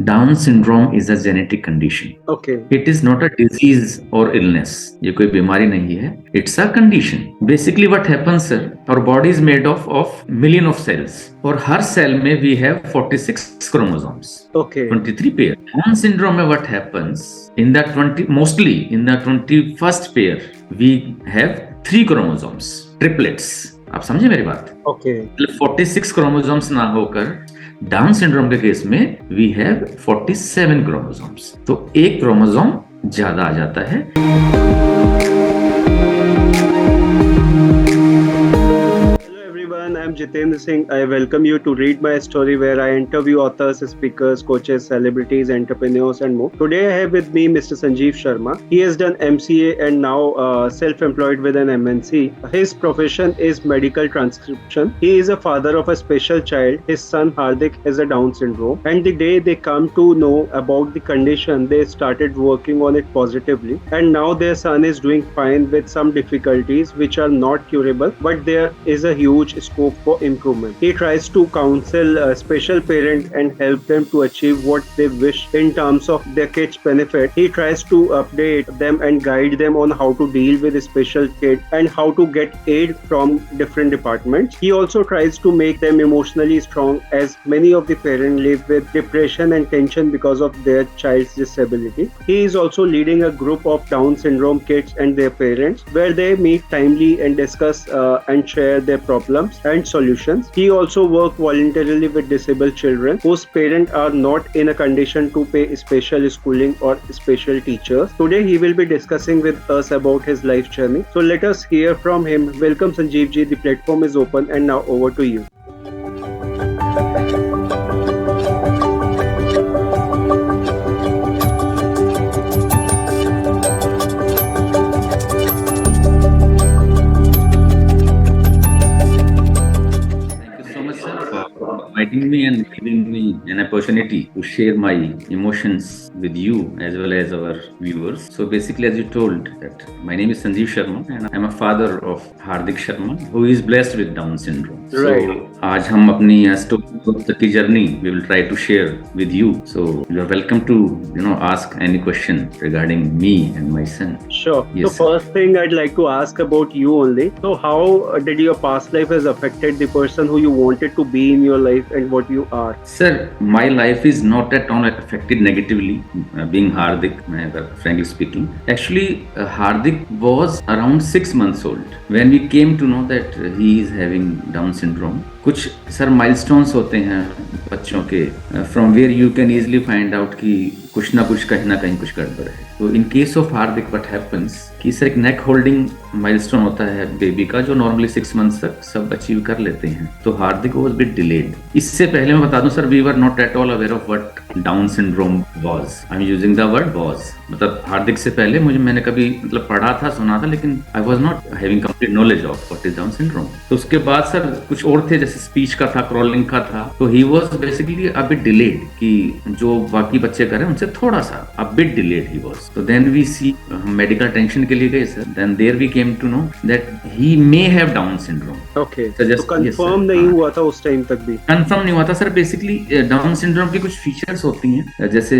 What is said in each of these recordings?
Down syndrome is a genetic condition. Okay. It is not a disease और illness. ये कोई बीमारी नहीं है. It's a condition. Basically what happens sir, our body is made of million of cells, और हर cell में we have 46 chromosomes. Okay. 23 pair. Down syndrome में what happens, in the 20 mostly in the 21st pair we have 3 chromosomes, triplets. आप समझे मेरी बात? Okay. मतलब 46 chromosomes ना होकर डाउन सिंड्रोम के केस में वी हैव 47 क्रोमोसोम्स. तो एक क्रोमोसोम ज्यादा आ जाता है. I'm Jitendra Singh. I welcome you to read my story, where I interview authors, speakers, coaches, celebrities, entrepreneurs, and more. Today I have with me Mr. Sanjeev Sharma. He has done MCA and now self-employed with an MNC. His profession is medical transcription. He is a father of a special child. His son Hardik has a Down syndrome. And the day they come to know about the condition, they started working on it positively. And now their son is doing fine with some difficulties which are not curable, but there is a huge scope for improvement. He tries to counsel special parents and help them to achieve what they wish in terms of their kids' benefit. He tries to update them and guide them on how to deal with a special kid and how to get aid from different departments. He also tries to make them emotionally strong, as many of the parents live with depression and tension because of their child's disability. He is also leading a group of Down syndrome kids and their parents, where they meet timely and discuss and share their problems and solutions. He also works voluntarily with disabled children whose parents are not in a condition to pay special schooling or special teachers. Today he will be discussing with us about his life journey. So let us hear from him. Welcome Sanjeev ji. The platform is open, and now over to you. Inviting me and giving me an opportunity to share my emotions with you as well as our viewers. So basically, as you told, that my name is Sanjeev Sharma and I'm a father of Hardik Sharma, who is blessed with Down syndrome. Right. So आज हम अपनी story journey we will try to share with you. So you are welcome to ask any question regarding me and my son. Sure. Yes, so first thing I'd like to ask about you only. So how did your past life has affected the person who you wanted to be in your life and what you are? Sir, my life is not at all affected negatively, being Hardik, frankly speaking. Actually, Hardik was around 6 months old when we came to know that he is having Down syndrome. कुछ sir milestones होते हैं बच्चों के, from where you can easily find out कि कुछ ना कुछ कहीं ना कहीं कुछ गड़बड़ है. तो in case of Hardik what happens कि सर एक नेक होल्डिंग माइलस्टोन होता है बेबी का, जो नॉर्मली 6 मंथ्स तक सब अचीव कर लेते हैं. तो हार्दिक वाज बिट डिलेड. इससे पहले मैं बता दूं sir, we were not at all aware of what down syndrome was. I am using the word was. मतलब हार्दिक से पहले मैंने कभी पढ़ा था, सुना था, लेकिन I was not having complete knowledge of what is down syndrome. तो उसके बाद सर कुछ और थे, जैसे स्पीच का था, क्रॉलिंग का था. तो he was basically a bit delayed, कि जो बाकी बच्चे कर रहे हैं उनसे थोड़ा सा a bit delayed he was. तो देन वी सी, हम मेडिकल अटेंशन के लिए गए sir. Then there we came to know that he may have down syndrome. Okay. तो कंफर्म नहीं हुआ था उस टाइम तक भी? कंफर्म नहीं हुआ था सर. बेसिकली डाउन सिंड्रोम की कुछ फीचर्स होती हैं, जैसे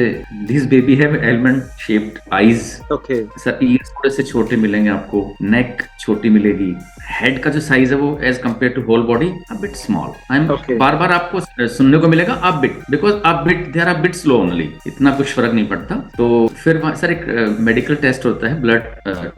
this baby have almond shaped eyes. Okay sir, years थोड़े से छोटे मिलेंगे आपको, नेक छोटी मिलेगी, हेड का जो साइज है वो as compare to whole body a bit small. बार बार आपको सुनने को मिलेगा a bit, because a bit they are a bit slow only. इतना कुछ फर्क नहीं पड़ता. तो फिर सर एक मेडिकल टेस्ट होता है, ब्लड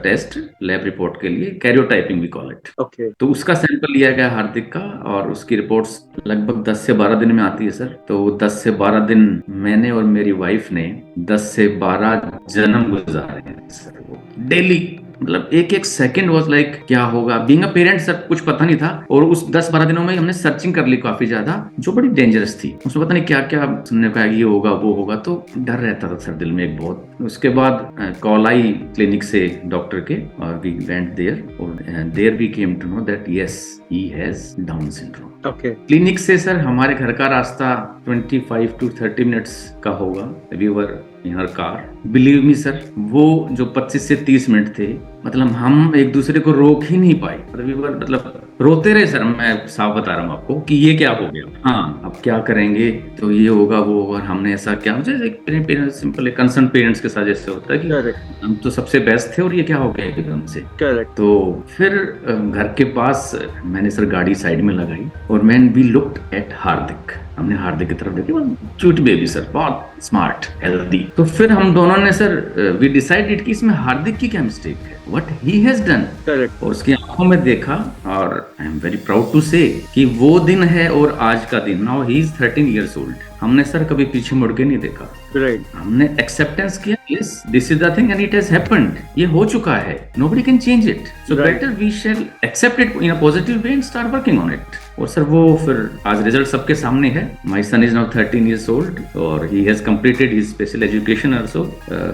टेस्ट, लैब रिपोर्ट के लिए, karyotyping we call it. Okay. तो उसका सैंपल लिया गया हार्दिक का, और उसकी रिपोर्ट्स लगभग 10 से 12 दिन में आती है सर. तो 10 से 12 दिन मैंने और मेरी वाइफ ने 10 से 12 जन्म गुजारे हैं सर. वो डेली, मतलब एक एक सेकंड वाज लाइक क्या होगा. बीइंग अ पेरेंट सर कुछ पता नहीं था, और उस 10-12 दिनों में हमने सर्चिंग कर ली काफी ज्यादा, जो बड़ी डेंजरस थी. उसमें पता नहीं क्या क्या सुनने को आया, ये होगा वो होगा, तो डर रहता था सर दिल में एक बहुत. उसके बाद कॉल आई क्लिनिक से डॉक्टर के, और वी वेंट देयर, और there we came to know that yes he has down syndrome. Okay. Clinic से सर हमारे घर का रास्ता 25 to 30 मिनट्स का होगा. We were in her car. Believe me sir, वो जो 25 से 30 मिनट थे, मतलब हम एक दूसरे को रोक ही नहीं पाए. वी वर, मतलब रोते रहे सर, मैं साफ बता रहा हूँ आपको कि ये क्या हो गया, हाँ अब क्या करेंगे, तो ये होगा वो होगा, हमने ऐसा क्या, जैसे पेरेंट्स सिंपल कंसर्न पेरेंट्स के साथ जैसे होता है कि करेक्ट हम तो सबसे बेस्ट थे और ये क्या हो गया एकदम से। करेक्ट तो फिर घर के पास मैंने सर गाड़ी साइड में लगाई और मैन वी लुक्ड एट हार्दिक, हमने हार्दिक की तरफ देखी, वो क्यूट बेबी सर, बहुत स्मार्ट हेल्दी। तो फिर हम दोनों ने सर वी डिसाइडेड कि इसमें हार्दिक की क्या मिस्टेक है, what he has done. Correct और उसकी आंखों में देखा और I am very proud to say कि वो दिन है और आज का दिन, now he is 13 years old। हमने सर कभी पीछे मुड़ के नहीं देखा, राइट हमने एक्सेप्टेंस किया, yes this is the thing and it has happened, ये हो चुका है, nobody can change it, so Right. Better we shall accept it in a positive way and start working on it. और sir वो फिर आज result सबके सामने है, my son is now 13 years old और he has completed his special education also.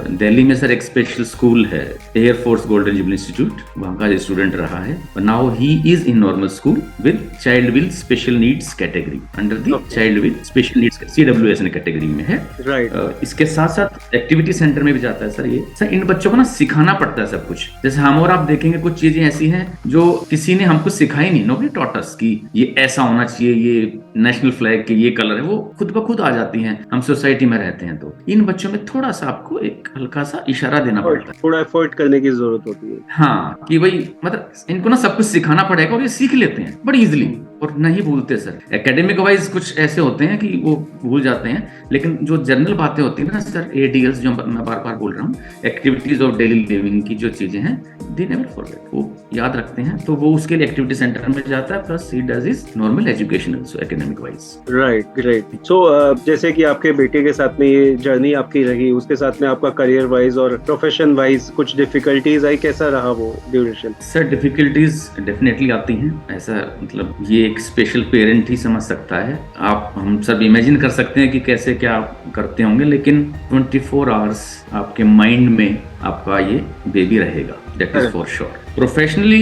Delhi में sir एक स्पेशल स्कूल है, air force golden jubilee institute, वहां का स्टूडेंट रहा है, now he is in normal school with child with special needs category, under the child with special needs CWS category में है। Right इसके साथ साथ एक्टिविटी सेंटर में भी जाता है सर। ये सर इन बच्चों को ना सिखाना पड़ता है सब कुछ, जैसे हम और आप देखेंगे कुछ चीजें ऐसी हैं जो किसी ने हमको सिखाई नहीं, नोबडी टॉट अस कि ये ऐसा होना चाहिए, ये नेशनल फ्लैग के ये कलर है, वो खुद ब खुद आ जाती हैं, हम सोसाइटी में रहते हैं। तो इन बच्चों में थोड़ा सा आपको एक हल्का सा इशारा देना पड़ता है, थोड़ा एफर्ट करने की जरूरत होती है। हाँ कि भाई मतलब इनको ना सब कुछ सिखाना पड़ेगा और ये सीख लेते हैं बड़ी इजीली और नहीं भूलते सर। एकेडमिक वाइज कुछ ऐसे होते हैं कि वो भूल जाते हैं, लेकिन जो जनरल बातें होती है ना सर, ADLs जो मैं बार बार बोल रहा हूँ, एक्टिविटीज ऑफ डेली लिविंग की जो चीजें हैं, दे नेवर फॉरगेट, वो याद रखते हैं। तो वो उसके लिए एक्टिविटी सेंटर में जाता है, plus he does is normal education also academic wise. Right great. So जैसे कि आपके बेटे के साथ में ये जर्नी आपकी रही, उसके साथ में आपका करियर वाइज और प्रोफेशन वाइज कुछ डिफिकल्टीज आई, कैसा रहा वो ड्यूरेशन? सर डिफिकल्टीज डेफिनेटली आती हैं, ऐसा मतलब ये एक स्पेशल पेरेंट ही समझ सकता है। आप हम सब इमेजिन कर सकते हैं कि कैसे क्या आप करते होंगे, लेकिन 24 आवर्स आपके माइंड में आपका ये बेबी रहेगा, that is for sure. Professionally,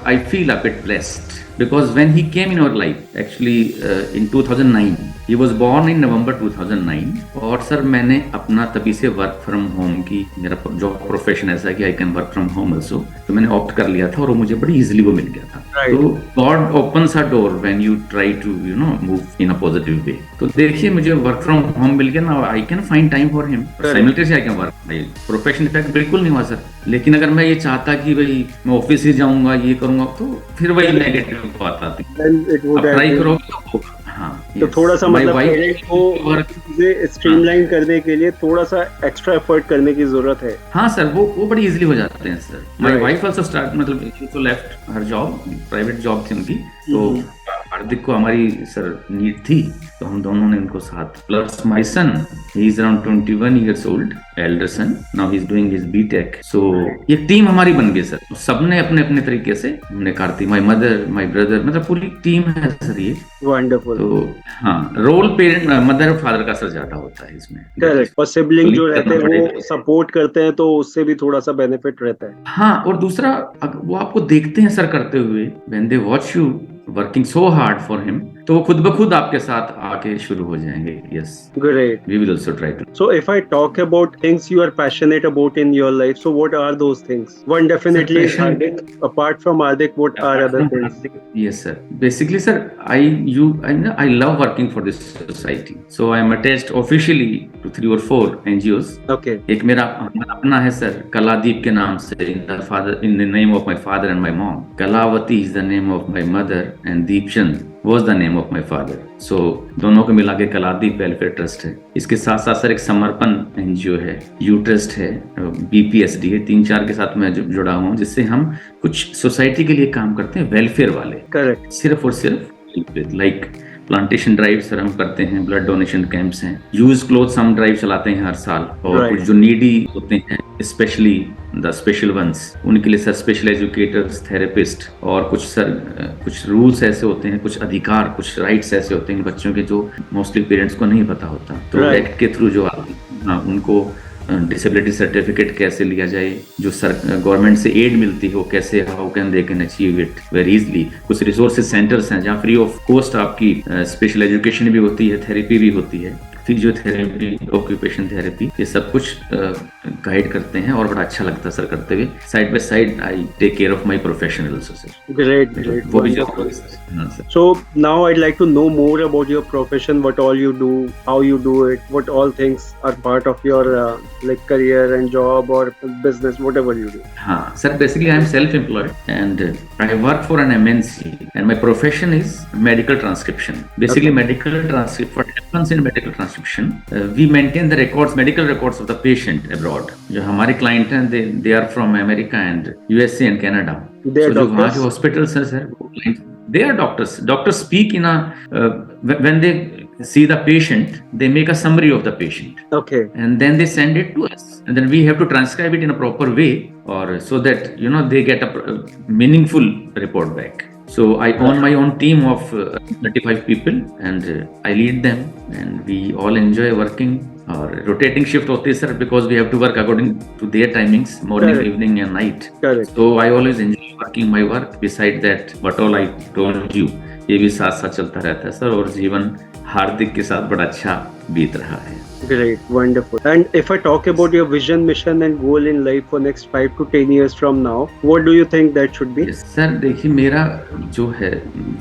I feel a bit blessed because when he came in our life, actually in 2009, he was born in November 2009, और सर मैंने अपना तभी से वर्क फ्रॉम होम की, मेरा जॉब प्रोफेशन ऐसा है कि आई can work from home also, तो मैंने ऑप्ट कर लिया था और वो मुझे बड़ी इजीली वो मिल गया था। Right. तो God opens a door when you try to move in a positive way. तो देखिए मुझे वर्क फ्रॉम होम मिल गया ना, I can find time for him, simultaneously I can work. Professional effect बिल्कुल नहीं हुआ सर, लेकिन अगर मैं ये चाहता कि भाई मैं ऑफिस ही जाऊंगा ये करूंगा, तो फिर वही नेगेटिव बात आती है। अब ट्राई करोगे तो होगा। हाँ, तो थोड़ा सा मतलब पेरेंट्स को चीजें स्ट्रीमलाइन करने के लिए थोड़ा सा एक्स्ट्रा एफर्ट करने की जरूरत है। हाँ सर, वो बड़ी इजीली हो जाते हैं sir. My wife also start मतलब तो left her job, private job थी उनकी, तो हार्दिक को हमारी सर नीड थी, तो हम दोनों ने उनको साथ, plus my son he is around 21 years old, elder son, now he is doing his BTech. So ये टीम हमारी बन गई सर, सबने अपने अपने तरीके से हमने करती, माय मदर माय ब्रदर, मतलब पूरी टीम है सर ये। वंडरफुल। तो हाँ, रोल पेरेंट मदर और फादर का सर ज्यादा होता है इसमें। करेक्ट। और सिबलिंग जो रहते हैं वो सपोर्ट करते हैं, तो उससे भी थोड़ा सा बेनिफिट रहता है। हाँ, और दूसरा वो आपको देखते हैं सर करते हुए, when they watch you working so hard for him, तो वो खुद ब खुद आपके साथ आके शुरू हो जाएंगे। Yes, great. We will also try to. So if I talk about things you are passionate about in your life, so what are those things? One definitely is Hardik. Apart from Hardik, what are other things? Yes sir, basically sir, I love working for this society, so I am attached officially to 3 or 4 NGOs. Okay. एक मेरा अपना है sir, कलादीप के नाम से, in the name of my father and my mom. Kalavati is the name of my mother and Deepchand was the name of my father. So दोनों को मिला के कलादीप वेलफेयर ट्रस्ट है। इसके साथ साथ सर एक समर्पण NGO है, यू ट्रस्ट है, BPSD है, 3-4 के साथ मैं जुड़ा हूँ, जिससे हम कुछ सोसाइटी के लिए काम करते हैं, वेलफेयर वाले। करेक्ट। सिर्फ और सिर्फ लाइक प्लांटेशन ड्राइव सर हम करते हैं, ब्लड डोनेशन कैंप्स हैं, यूज क्लोथ्स हम ड्राइव चलाते हैं हर साल, और कुछ जो नीडी होते हैं, स्पेशली द स्पेशल वंस, उनके लिए सर स्पेशल एजुकेटर्स, थेरेपिस्ट, और कुछ रूल्स ऐसे होते हैं, कुछ अधिकार, कुछ राइट्स ऐसे होते हैं बच्चों के जो मोस्टली पेरेंट्स को नहीं पता होता, तो एक्ट के थ्रू जो उनको डिसेबिलिटी सर्टिफिकेट कैसे लिया जाए, जो गवर्नमेंट से एड मिलती है वो कैसे, how can they can achieve it very easily. कुछ रिसोर्सेज सेंटर्स हैं जहाँ फ्री ऑफ कॉस्ट आपकी स्पेशल एजुकेशन भी होती है, थेरेपी भी होती है, फिजियोथेरेपी, ऑक्यूपेशन थेरेपी, ये सब कुछ गाइड करते हैं और बड़ा अच्छा लगता है सर करते हुए. Side by side I take care of my profession also sir. Great, वो भी wonderful. जरूरी है सर. हाँ sir. So now I'd like to know more about your profession, what all you do, how you do it, what all things are part of your like career and job or business, whatever you do. हाँ sir, basically I am self-employed and I work for an MNC and my profession is medical transcription. Basically medical transcription. What happens in medical transcription? We maintain the records, medical records of the patient abroad. जो हमारे client हैं, they are from America and USA and Canada. They are So जो वहाँ के doctors. hospitals हैं sir, वो clients, they are doctors. Doctors speak in a when they see the patient, they make a summary of the patient. Okay. And then they send it to us, and then we have to transcribe it in a proper way, or so that they get a meaningful report back. So I own my own team of 35 people, and I lead them, and we all enjoy working. Or rotating shift होती है sir, because we have to work according to their timings, morning, Correct. evening and night. Correct. So I always enjoy working my work. Beside that, what all I told you, ये भी साथ साथ चलता रहता है sir, और जीवन हार्दिक के साथ बड़ा अच्छा बीत रहा है. Great, wonderful. And if I talk about your vision, mission and goal in life for next 5 to 10 years from now, what do you think that should be? Sir देखिए, मेरा जो है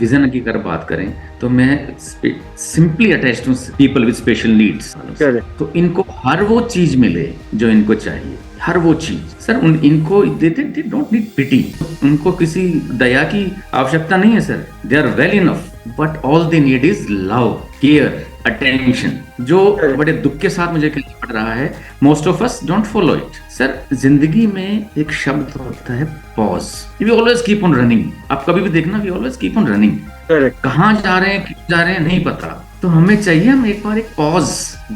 विजन की अगर बात करें तो मैं सिंपली अटैच्ड हूँ people with special needs. Correct. तो इनको हर वो चीज मिले जो इनको चाहिए, हर वो चीज सर. इनको दे डोंट नीड पिटी, उनको किसी दया की आवश्यकता नहीं है sir. They are well enough, but all they need is love, care, attention. जो बड़े दुख के साथ मुझे कहना पड़ रहा है, most of us don't follow it sir. जिंदगी में एक शब्द होता है pause. We always keep on running. आप कभी भी देखना, we always keep on running. Correct. कहाँ जा रहे हैं, क्यों जा रहे हैं, नहीं पता. तो हमें चाहिए हम एक बार एक पॉज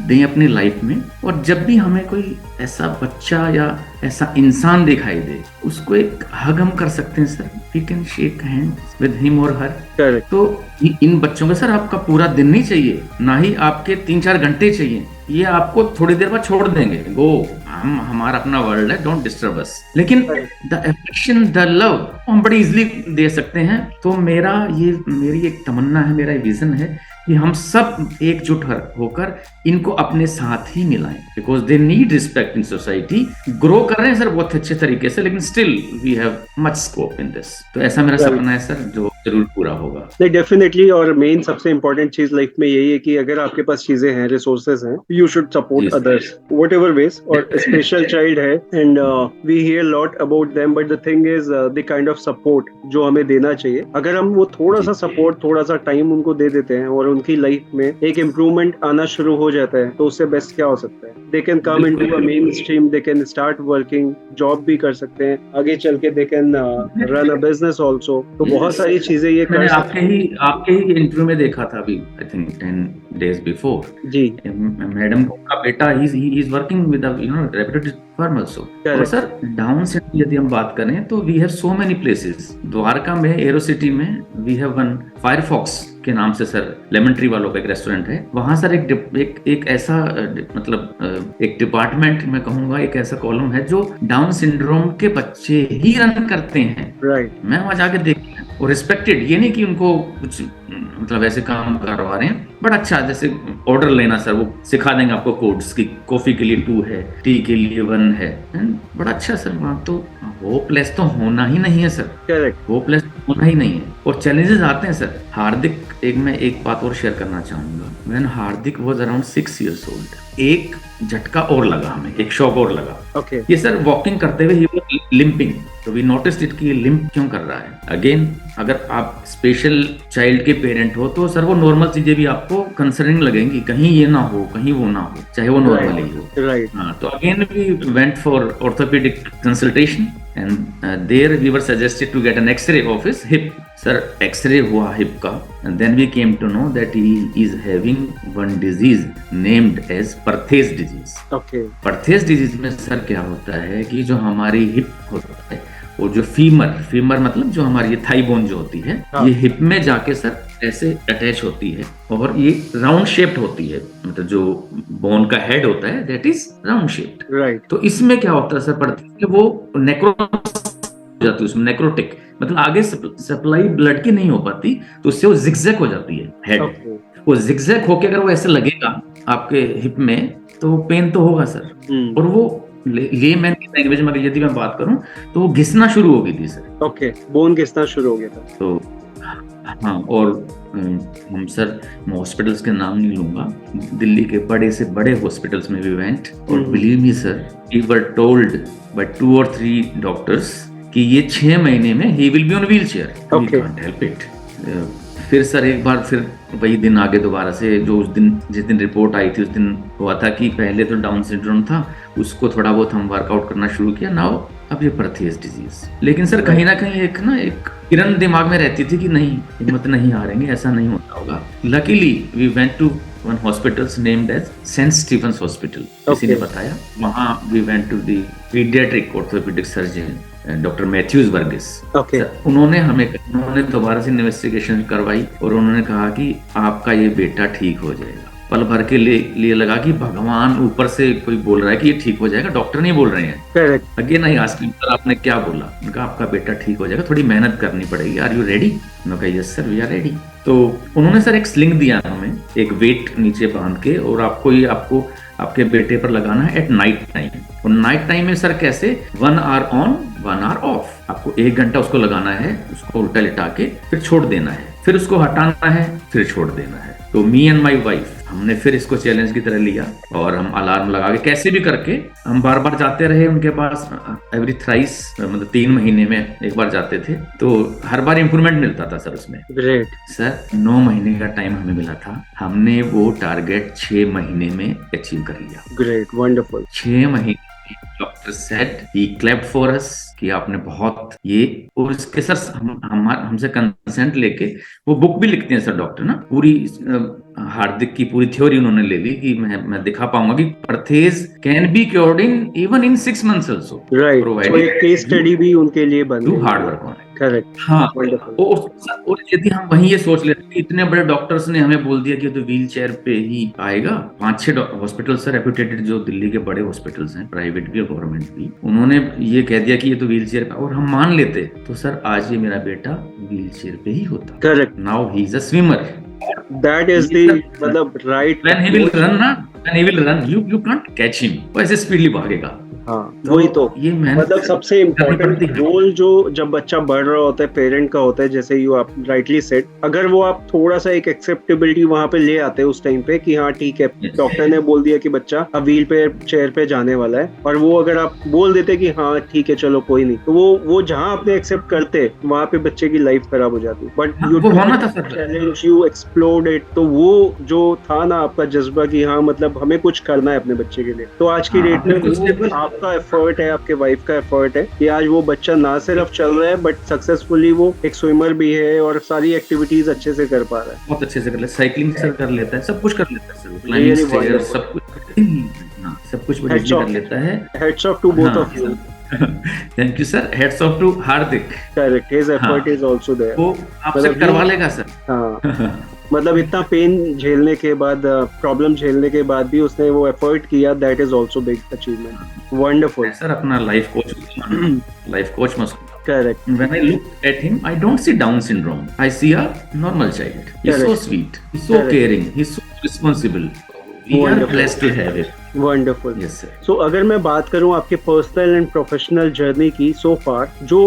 दें अपनी लाइफ में, और जब भी हमें कोई ऐसा बच्चा या ऐसा इंसान दिखाई दे, उसको एक हग हम कर सकते हैं sir. We can shake hand with him और हर. Correct. तो इन बच्चों को सर आपका पूरा दिन नहीं चाहिए, ना ही आपके 3-4 घंटे चाहिए. ये आपको थोड़ी देर बाद छोड़ देंगे. गो, हमारा अपना वर्ल्ड है, डोंट डिस्टर्ब अस. लेकिन द अफेक्शन, द लव हम बड़ी इजीली दे सकते हैं. तो मेरी एक तमन्ना है, मेरा विजन है कि हम सब एकजुट होकर इनको अपने साथ ही मिलाएं, because they need respect in society. Grow कर रहे हैं सर बहुत अच्छे तरीके से, लेकिन still we have much scope in this. तो ऐसा मेरा सपना है सर, जो जरूर पूरा होगा. नहीं, डेफिनेटली. और मेन सबसे इम्पोर्टेंट चीज लाइफ में यही है कि अगर आपके पास चीजें हैं, रिसोर्सेज हैं, you should support others whatever ways. और स्पेशल चाइल्ड है, and we hear lot about them, but the thing is the kind of support जो हमें देना चाहिए, अगर हम वो थोड़ा सा सपोर्ट, थोड़ा सा टाइम उनको दे देते हैं और उनकी लाइफ में एक इम्प्रूवमेंट आना शुरू हो जाता है, तो उससे बेस्ट क्या हो सकता है. They can come into a main stream, they can start working, job भी कर सकते हैं, आगे चल के they can run a business also. तो बहुत सारी चीजें ये कर सकते हैं. आपके ही इंटरव्यू में देखा था अभी, आई थिंक 10 days before. जी. मैडम का बेटा ही is working with reputed firm also. और सर डाउन सिटी यदि हम बात करें तो we have so many places. Dwarka में, एरो सिटी में वी हैव वन फायरफॉक्स के नाम से सर, लेमन ट्री वालों का एक रेस्टोरेंट है. वहां सर एक ऐसा मतलब एक डिपार्टमेंट मैं कहूंगा, एक ऐसा कॉलम है जो डाउन सिंड्रोम के बच्चे ही रन करते हैं. राइट. मैं वहां जाके देख, और रिस्पेक्टेड, ये नहीं कि उनको कुछ मतलब ऐसे काम करवा रहे हैं, बट अच्छा, जैसे ऑर्डर लेना सर, वो सिखा देंगे आपको कोड्स की, कॉफी के लिए 2 है, टी के लिए 1 है. बड़ा अच्छा सर. वहाँ तो होपलेस तो होना ही नहीं है सर. करेक्ट. होपलेस होना ही नहीं है. और चैलेंजेस आते हैं सर. हार्दिक, मैं एक बात और शेयर करना चाहूंगा. When Hardik was around 6 years old, एक झटका और लगा हमें, एक शॉक और लगा. ओके. ये सर वॉकिंग करते हुए ही वाज लिंपिंग. तो वी नोटिस्ड इट कि ये लिंप क्यों कर रहा है. अगेन, अगर आप स्पेशल चाइल्ड के पेरेंट हो तो सर वो नॉर्मल चीजें भी आपको कंसर्निंग लगेंगी, कहीं ये ना हो, कहीं वो ना हो, चाहे वो नॉर्मल ही हो. राइट. हाँ, तो again we went for orthopaedic consultation and there we were suggested to get an X-ray of his hip. Sir, X-ray हुआ hip का, and then we came to know that he is having one disease named as Perthes disease. Okay. Perthes disease में sir क्या होता है कि जो हमारी hip होता है, और जो फीमर मतलब जो हमारी ये थाई बोन जो होती है, ये हिप में जाके सर ऐसे अटैच होती है, और ये राउंड शेप्ड होती है. मतलब जो बोन का हेड होता है that is round shaped. Right. तो इसमें क्या होता है सर, पड़ती है वो नेक्रो जाती है, उसमें नेक्रोटिक, मतलब आगे सप्लाई ब्लड की नहीं हो पाती, तो उससे वो जिगजैग हो जाती है हेड. वो जिगजैग होके अगर वो ऐसे लगेगा आपके हिप में तो पेन तो होगा सर. और वो लेमैन की लैंग्वेज में यदि मैं बात करूं तो वो घिसना शुरू हो गई थी सर। ओके, बोन घिसना शुरू हो गया था। तो हाँ, और हम सर, मैं हॉस्पिटल्स के नाम नहीं लूंगा, दिल्ली के बड़े से बड़े हॉस्पिटल्स में भी वेंट, और believe me sir, we were told by 2 or 3 doctors कि ये 6 महीने में ही will be on wheelchair, we can't help it. फिर सर एक बार फिर वही दिन आगे दोबारा से, जो जिस दिन रिपोर्ट आई थी उस दिन हुआ था कि पहले तो डाउन सिंड्रोम था, उसको थोड़ा बहुत हम वर्कआउट करना शुरू किया, नाउ अब ये परथेज डिजीज। लेकिन सर कहीं ना कहीं एक किरण दिमाग में रहती थी कि नहीं, हिम्मत नहीं हारेंगे, ऐसा नहीं होता होगा। Luckily we went to one hospitals named as Saint Stephen's hospital, किसी ने बताया, वहां we went to the paediatric orthopaedic surgeon doctor Mathews Varghese. उन्होंने दोबारा से इन्वेस्टिगेशन करवाई और उन्होंने कहा कि आपका ये बेटा ठीक हो जाएगा। पल भर के लिए लगा कि भगवान ऊपर से कोई बोल रहा है कि ये ठीक हो जाएगा, डॉक्टर नहीं बोल रहे हैं। Correct. Again I asked him, sir आपने क्या बोला? उनका आपका बेटा ठीक हो जाएगा, थोड़ी मेहनत करनी पड़ेगी, आर यू रेडी? उन्होंने कहा yes sir we are ready. तो उन्होंने सर एक स्लिंग दिया हमें, एक वेट नीचे बांध के, और आपको आपके बेटे पर लगाना है एट नाइट टाइम। और नाइट टाइम में सर कैसे, 1 hour ऑन 1 hour ऑफ, आपको 1 घंटा उसको लगाना है, उसको उल्टा लिटा के फिर छोड़ देना है, फिर उसको हटाना है, फिर छोड़ देना है। तो मी एंड माई वाइफ, हमने फिर इसको चैलेंज की तरह लिया और हम अलार्म लगा के कैसे भी करके हम बार बार जाते रहे उनके पास, एवरी थ्राइस, मतलब 3 महीने में एक बार जाते थे, तो हर बार इंप्रूवमेंट मिलता था सर उसमें। ग्रेट सर, 9 महीने का टाइम हमें मिला था, हमने वो टारगेट 6 महीने में अचीव कर लिया। Great, wonderful. 6 महीने doctor said, he clapped for us कि आपने बहुत ये, और इसके सर हमसे कंसेंट लेके वो बुक भी लिखते हैं सर डॉक्टर ना, पूरी हार्दिक की पूरी थ्योरी उन्होंने ले ली कि मैं दिखा पाऊंगा कि Perthes can be cured in even in 6 months also. Right, तो एक केस स्टडी भी उनके लिए बन गई, hard work on it. Correct, हाँ। और यदि हम वहीं ये सोच लेते कि इतने बड़े डॉक्टर्स ने हमें बोल दिया कि तो व्हील चेयर पे ही आएगा, 5-6 हॉस्पिटल सर रेप्यूटेटेड, जो दिल्ली के बड़े हॉस्पिटल्स हैं, प्राइवेट भी और गवर्नमेंट भी, उन्होंने ये कह दिया कि ये तो व्हील चेयर पे, और हम मान लेते तो सर आज ये मेरा बेटा व्हील चेयर पे ही होता। Correct, now he is a swimmer. That is the मतलब right, when he will run ना, when he will run, you can't catch him, वो ऐसे स्पीडली भागेगा। हाँ, वही तो ये मतलब सबसे इम्पोर्टेंट रोल जो जब बच्चा बढ़ रहा होता है पेरेंट का होता है, जैसे यू आप राइटली सेड, अगर वो आप थोड़ा सा एक एक्सेप्टेबिलिटी वहां पे ले आते हैं उस टाइम पे कि हाँ ठीक है, डॉक्टर ने बोल दिया कि बच्चा अब व्हील पे चेयर पे जाने वाला है, और वो अगर आप बोल देते कि हाँ ठीक है चलो कोई नहीं, तो वो जहाँ आपने एक्सेप्ट करते वहां पे बच्चे की लाइफ खराब हो जाती। But you challenge, you explored it, तो वो जो था ना आपका जज्बा कि हाँ मतलब हमें कुछ करना है अपने बच्चे के लिए, तो आज की डेट में आपका एफर्ट है, आपके वाइफ का एफर्ट है कि आज वो बच्चा ना सिर्फ चल रहा है बट सक्सेसफुली वो एक स्विमर भी है और सारी एक्टिविटीज अच्छे से कर पा रहा है, बहुत अच्छे से कर लेता है, साइकिलिंग सर कर लेता है, सब कुछ कर लेता है सर, सब कुछ कर लेता है। Heads off to both of you. Thank you sir, heads off to Hardik. Correct, his effort is also there, वो आपसे करवा लेगा सर। हाँ मतलब इतना पेन झेलने के बाद, प्रॉब्लम झेलने के बाद भी उसने वो एफर्ट किया, that is also big achievement. Wonderful sir, अपना लाइफ कोच मस्त। Correct. When I look at him, I don't see Down syndrome. I see a normal child. He's so sweet. He's so caring. He's so responsible. We are blessed to have it. Wonderful. Yes sir. So अगर मैं बात करूं आपके personal and professional journey की सो फार, जो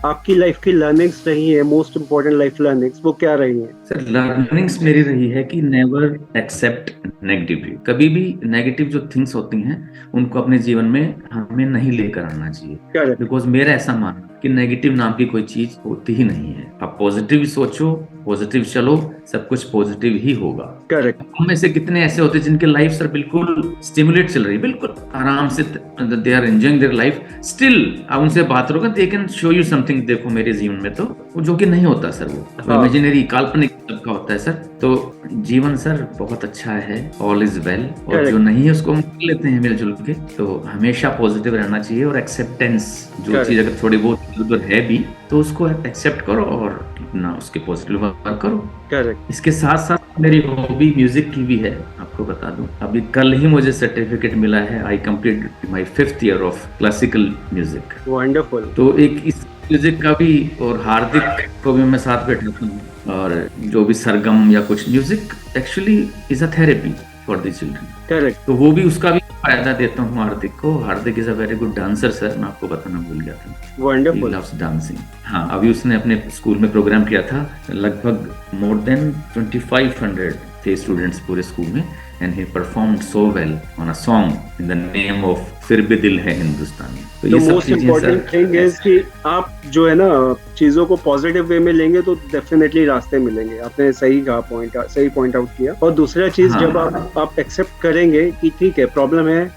आपकी life की learnings रही है, मोस्ट इम्पोर्टेंट लाइफ लर्निंग्स, वो क्या रही है? सर लर्निंग्स मेरी रही है कि नेवर एक्सेप्ट नेगेटिविटी, कभी भी नेगेटिव जो थिंग्स होती हैं उनको अपने जीवन में हमें नहीं लेकर आना चाहिए, बिकॉज मेरा ऐसा मानना कि नेगेटिव नाम की कोई चीज होती ही नहीं है। आप पॉजिटिव सोचो, पॉजिटिव चलो, सब कुछ पॉजिटिव ही होगा। करेक्ट। हम में से कितने ऐसे होते हैं जिनके लाइफ सर बिल्कुल स्टिमुलेट चल रही है, बिल्कुल आराम से, they are enjoying their life, still आप उनसे बात करोगे they can show you something, देखो मेरे जीवन में तो वो जो कि नहीं होता सर, वो इमेजिनरी काल्पनिक सबका होता है सर। तो जीवन सर बहुत अच्छा है, ऑल इज वेल, और जो नहीं है उसको हम कर लेते हैं मिलजुल के। तो हमेशा पॉजिटिव रहना चाहिए, और एक्सेप्टेंस, जो चीज अगर थोड़ी बहुत उधर है भी तो उसको एक्सेप्ट करो और ना उसके पॉजिटिव वर्क करो। करेक्ट। इसके साथ साथ मेरी हॉबी म्यूजिक की भी है, आपको बता दूं, अभी कल ही मुझे सर्टिफिकेट मिला है, आई complete my 5th year of classical music. Wonderful. तो एक इस म्यूजिक का भी, और हार्दिक को भी मैं साथ बैठा हूँ, और जो भी सरगम या कुछ music actually is a therapy for the children. Correct. तो वो भी, उसका भी फायदा देता हूँ हार्दिक को। Hardik is a very good dancer sir, मैं आपको बताना भूल गया था। He wonderful. loves dancing। हाँ, अभी उसने अपने स्कूल में प्रोग्राम किया था, लगभग मोर देन 2500 थे स्टूडेंट्स पूरे स्कूल में, and he performed so well on a song in the name of फिर भी दिल है हिंदुस्तानी। तो द ये सब मोस्ट चीजें इम्पोर्टेंट सर थिंग इज कि आप जो है ना चीजों को पॉजिटिव वे में लेंगे तो डेफिनेटली रास्ते मिलेंगे। आपने सही कहा, सही पॉइंट आउट किया। और दूसरा चीज, हाँ, जब आप एक्सेप्ट करेंगे कि ठीक है प्रॉब्लम है,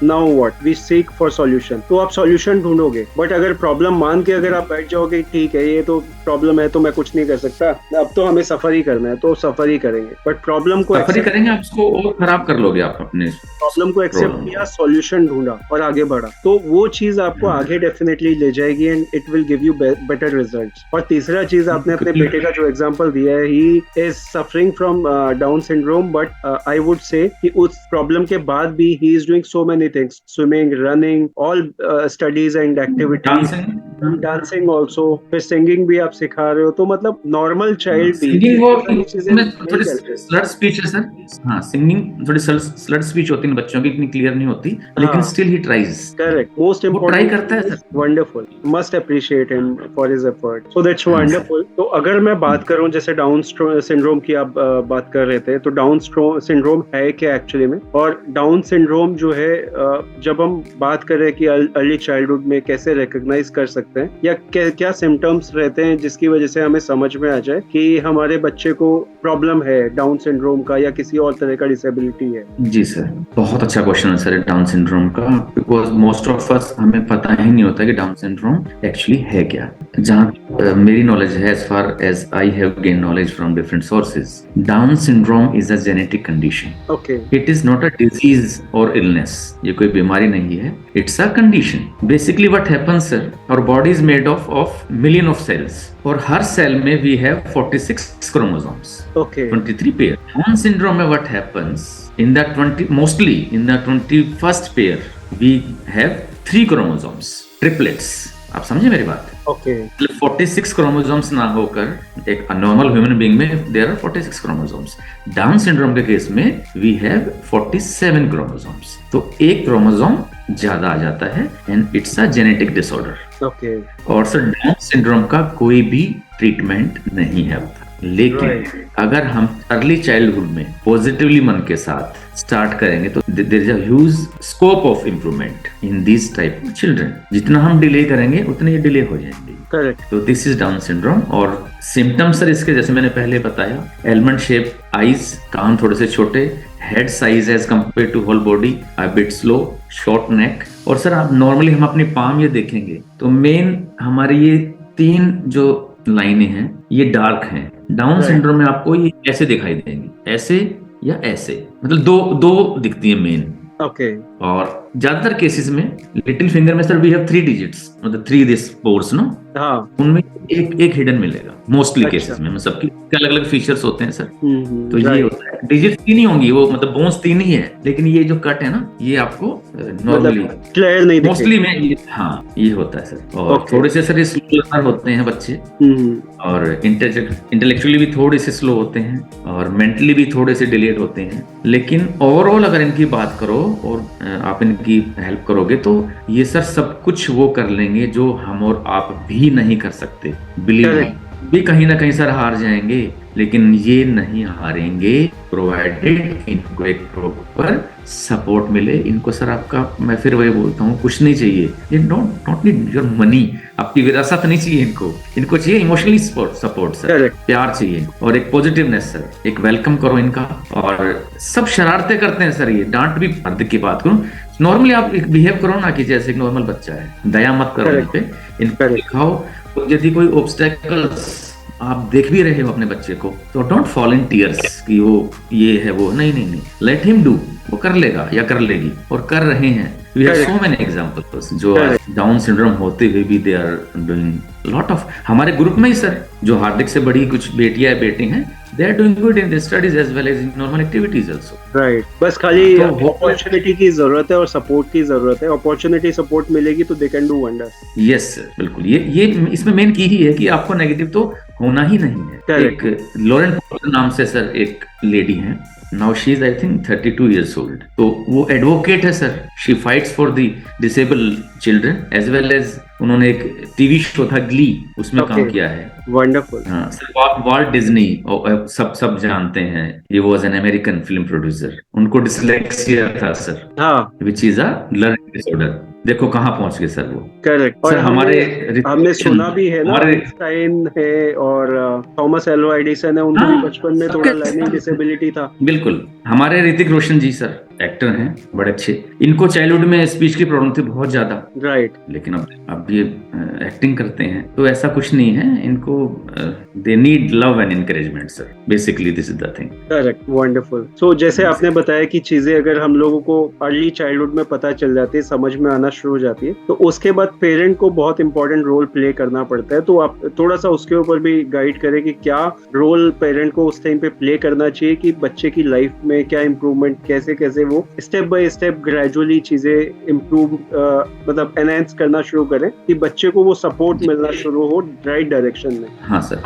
now what we seek for solution, तो आप सॉल्यूशन ढूंढोगे। बट अगर प्रॉब्लम मान के अगर आप बैठ जाओगे ठीक है ये तो प्रॉब्लम है तो मैं कुछ नहीं कर सकता, अब तो हमें सफर ही करना है, तो सफर ही करेंगे। बट प्रॉब्लम को सफर ही करेंगे, आप उसको और खराब कर लोगे आप अपने प्रॉब्लम को एक्सेप्ट प्रॉब्लम किया, सॉल्यूशन ढूंढा और आगे बढ़ा, तो वो चीज आपको आगे डेफिनेटली ले जाएगी and it will give you better results. और तीसरा चीज, आपने अपने बेटे का जो एग्जांपल दिया है, he is suffering from down syndrome, but I would say कि उस प्रॉब्लम के बाद भी ही is doing so many things, swimming, running, all studies and activities, dancing also, फिर सिंगिंग भी आप सिखा रहे हो, तो मतलब नॉर्मल चाइल्ड भी सिंगिंग वो सारी चीजें में नहीं थोड़ी करते। स्लर स्पीच है सर। हाँ, सिंगिंग थोड़ी स्लर स्पीच होती है बच्चों की, इतनी क्लियर नहीं होती, लेकिन हाँ, still he tries. correct. Most वो ट्राई important करता है thing sir. is wonderful. Must appreciate him for his effort. So that's हाँ सर। wonderful. तो अगर मैं बात करूं, जैसे डाउन सिंड्रोम की आप बात कर रहे थे, तो डाउन सिंड्रोम है क्या एक्चुअली में? और डाउन सिंड्रोम जो है, जब हम बात करें कि अर्ली चाइल्डहुड में कैसे रिकॉग्नाइज कर सकते हैं, या क्या सिम्टम्स रहते हैं जिसकी वजह से हमें समझ में आ जाए कि हमारे बच्चे को प्रॉब्लम है डाउन सिंड्रोम का या किसी और तरह का डिसेबिलिटी है? जी सर, बहुत अच्छा क्वेश्चन है सर डाउन सिंड्रोम का, बिकॉज मोस्ट ऑफ अस हमें पता ही नहीं होता कि डाउन सिंड्रोम एक्चुअली है क्या। जहाँ मेरी नॉलेज है, as far as I have gain knowledge from different sources, Down syndrome is a genetic condition. Okay, it is not a disease और इलनेस, ये कोई बीमारी नहीं है, it's a condition. Basically what happens sir, our body is made of million of cells, और हर cell में we have 46 chromosomes, okay, 23 pair. Down syndrome में what happens, in the 21st pair we have 3 chromosomes, triplets। आप समझे मेरी बात? Okay, 46 chromosomes ना होकर एक नॉर्मल ह्यूमन बीइंग में there are 46 chromosomes. Down syndrome के केस में वी हैव 47 क्रोमोसोम्स, तो एक क्रोमोसोम ज्यादा आ जाता है, and it's a genetic disorder. Okay, और सर डाउन सिंड्रोम का कोई भी ट्रीटमेंट नहीं है, लेकिन अगर हम अर्ली चाइल्डहुड में पॉजिटिवली मन के साथ स्टार्ट करेंगे तो there is a huge scope of improvement in this type of children. जितना हम डिले करेंगे उतने ये डिले हो जाएंगे। करेक्ट। तो दिस इज डाउन सिंड्रोम। और सिम्टम्स सर इसके, जैसे मैंने पहले बताया, एलमंड शेप आईज, कान थोड़े से छोटे, head size as compare to whole body a bit slow, short neck. और सर आप नॉर्मली हम अपनी पाम ये देखेंगे तो मेन हमारे ये 3 जो लाइनें हैं ये डार्क हैं। डाउन सिंड्रोम में आपको ये ऐसे दिखाई देंगी, ऐसे या ऐसे, मतलब दो दिखती है मेन। ओके। और ज्यादातर केसेस में लिटिल फिंगर में सर वी हैव 3 डिजिट्स, मतलब 3 दिस पोर्स नो, हाँ, उनमें एक हिडन मिलेगा मोस्टली अच्छा। केसेस में। सबकी अलग अलग फीचर्स होते हैं सर। तो right. ये होता है, डिजिट 3 ही होंगी, वो मतलब बोन्स 3 ही है, लेकिन ये जो कट है ना ये आपको नॉर्मली क्लियर नहीं मोस्टली में ये, हाँ ये होता है सर। और थोड़े से सर स्लो लर्नर होते हैं बच्चे, और इंटेलेक्चुअली भी थोड़े से स्लो होते हैं, और मेंटली भी थोड़े से डिलेड होते हैं। लेकिन ओवरऑल अगर इनकी बात करो और आप इनकी हेल्प करोगे तो ये सर सब कुछ वो कर लेंगे जो हम और आप भी नहीं कर सकते। बिलीव मी, भी कहीं ना कहीं सर हार जाएंगे, लेकिन ये नहीं हारेंगे प्रोवाइडेड इनको एक प्रॉपर सपोर्ट मिले। इनको सर आपका, मैं फिर वही बोलता हूँ, कुछ नहीं चाहिए, ये नॉट नीड योर मनी, आपकी विरासत नहीं चाहिए इनको चाहिए इमोशनली सपोर्ट सर, प्यार चाहिए, और एक पॉजिटिवनेस सर, एक वेलकम करो इनका। और सब शरारतें करते हैं सर, ये डांट भी, मर्द की बात करूं, नॉर्मली आप बिहेव करो ना कि जैसे एक नॉर्मल बच्चा है, दया मत करो इन पे, इनको दिखाओ। तो यदि कोई ऑब्स्टेकल्स आप देख भी रहे हो अपने बच्चे को तो डोंट फॉल इन टीयर्स कि वो ये है वो, नहीं, लेट हिम डू, वो कर लेगा या कर लेगी, और कर रहे हैं। We have so many examples जो डाउन सिंड्रोम होते हुए भी they are doing lot of हमारे ग्रुप में ही सर जो हार्दिक से बड़ी कुछ बेटियां बेटे हैं, they are doing good in their studies as well as in normal activities also. Right, बस खाली तो अपॉर्चुनिटी की जरूरत है और सपोर्ट की जरूरत है। अपॉर्चुनिटी सपोर्ट मिलेगी तो they can do wonders. Yes sir, बिल्कुल। ये इसमें मेन की ही है कि आपको नेगेटिव तो होना ही नहीं है। Correct. एक लॉरेन पॉल नाम से सर एक लेडी है, now she is I think 32 years old। तो वो एडवोकेट है sir, she fights for the disable children as well as उन्होंने एक टीवी शो था ग्ली, उसमें काम किया है। वंडरफुल। हाँ सर, वाल्ट डिज्नी सब जानते हैं, ये was an American film producer. उनको डिसलेक्सिया था सर, हाँ, which is a learning disorder. देखो कहाँ पहुंच गए सर वो। करेक्ट। और सर हमने सुना भी है ना, आइंस्टाइन है और थॉमस एल्वा एडिसन है, उनको भी बचपन में थोड़ा लर्निंग डिसेबिलिटी था। बिल्कुल। हमारे ऋतिक रोशन जी सर एक्टर हैं बड़े अच्छे, इनको चाइल्डहुड में स्पीच की प्रॉब्लम थी बहुत ज्यादा, राइट। लेकिन अब ये एक्टिंग करते हैं, तो ऐसा कुछ नहीं है। इनको they need love and encouragement sir, basically this is the thing. Correct, wonderful. So जैसे आपने बताया कि चीजें अगर हम लोगों को अर्ली चाइल्डहुड में पता चल जाती है, समझ में आना शुरू हो जाती है, तो उसके बाद पेरेंट को बहुत इंपॉर्टेंट रोल प्ले करना पड़ता है। तो आप थोड़ा सा उसके ऊपर भी गाइड करें कि क्या रोल पेरेंट को उस टाइम पे प्ले करना चाहिए कि बच्चे की लाइफ में क्या इम्प्रूवमेंट, कैसे कैसे वो स्टेप बाय स्टेप ग्रेजुअली चीजें इम्प्रूव मतलब एनहांस करना शुरू करें कि बच्चे को वो सपोर्ट मिलना शुरू हो राइट डायरेक्शन में। हाँ सर,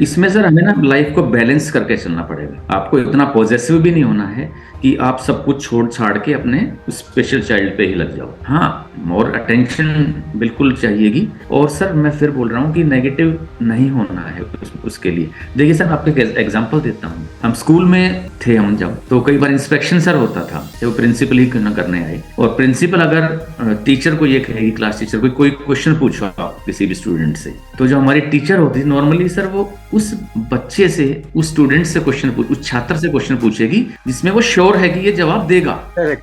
इसमें सर हमें ना लाइफ को बैलेंस करके चलना पड़ेगा। आपको इतना पॉजेसिव भी नहीं होना है कि आप सब कुछ छोड़ छाड़ के अपने स्पेशल चाइल्ड पे ही लग जाओ। हाँ, मोर अटेंशन बिल्कुल चाहिएगी। और सर मैं फिर बोल रहा हूँ कि नेगेटिव नहीं होना है उसके लिए। देखिए सर, आपको एग्जांपल देता हूँ। हम स्कूल में थे हम जब, तो कई बार इंस्पेक्शन सर होता था, वो प्रिंसिपल ही क्यों ना करने आए। और प्रिंसिपल अगर टीचर को ये कहेगी, क्लास टीचर को कोई क्वेश्चन पूछो आप किसी भी स्टूडेंट से, तो जो हमारी टीचर होती है नॉर्मली सर वो उस बच्चे से, उस स्टूडेंट से उस छात्र से क्वेश्चन पूछेगी जिसमें वो श्योर है कि ये जवाब देगा।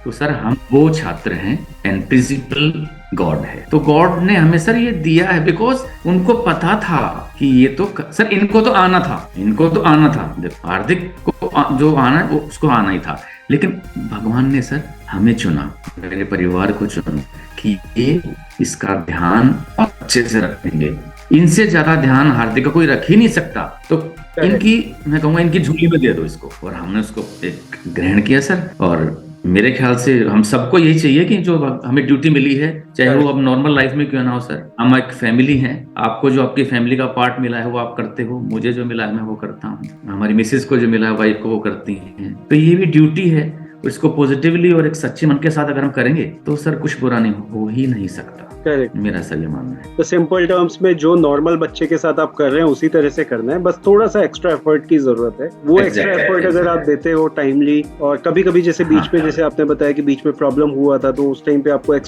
तो सर हम वो छात्र हैं एंड प्रिंसिपल गॉड है। तो गॉड ने हमें सर ये दिया है बिकॉज उनको पता था कि ये तो सर इनको तो आना था। देखो हार्दिक को जो आना है वो उसको आना ही था, लेकिन भगवान ने सर हमें चुना, मेरे परिवार को चुना कि ये इसका ध्यान अच्छे से रखेंगे। इनसे ज्यादा ध्यान हार्दिक का कोई रख ही नहीं सकता, तो मैं कहूंगा इनकी झोली में दे दो इसको। और हमने उसको एक ग्रहण किया सर। और मेरे ख्याल से हम सबको यही चाहिए कि जो हमें ड्यूटी मिली है, चाहे वो अब नॉर्मल लाइफ में क्यों ना हो सर, हम एक फैमिली हैं। आपको जो आपकी फैमिली का पार्ट मिला है वो आप करते हो, मुझे जो मिला है मैं वो करता हूँ, हमारी मिसेज को जो मिला है वाइफ को वो करती हैं। तो ये भी ड्यूटी है, इसको पॉजिटिवली और एक सच्चे मन के साथ अगर हम करेंगे तो सर कुछ बुरा नहीं हो ही नहीं सकता। करेक्ट, मेरा सर ये मानना है। तो सिंपल टर्म्स में जो नॉर्मल बच्चे के साथ आप कर रहे हैं उसी तरह से करना है, बस थोड़ा सा एक्स्ट्रा एफर्ट की जरूरत है। वो एक्स्ट्रा एफर्ट अगर आप देते हो टाइमली, और कभी कभी जैसे बीच में जैसे आपने बताया कि बीच में प्रॉब्लम हुआ था, तो उस टाइम पे आपको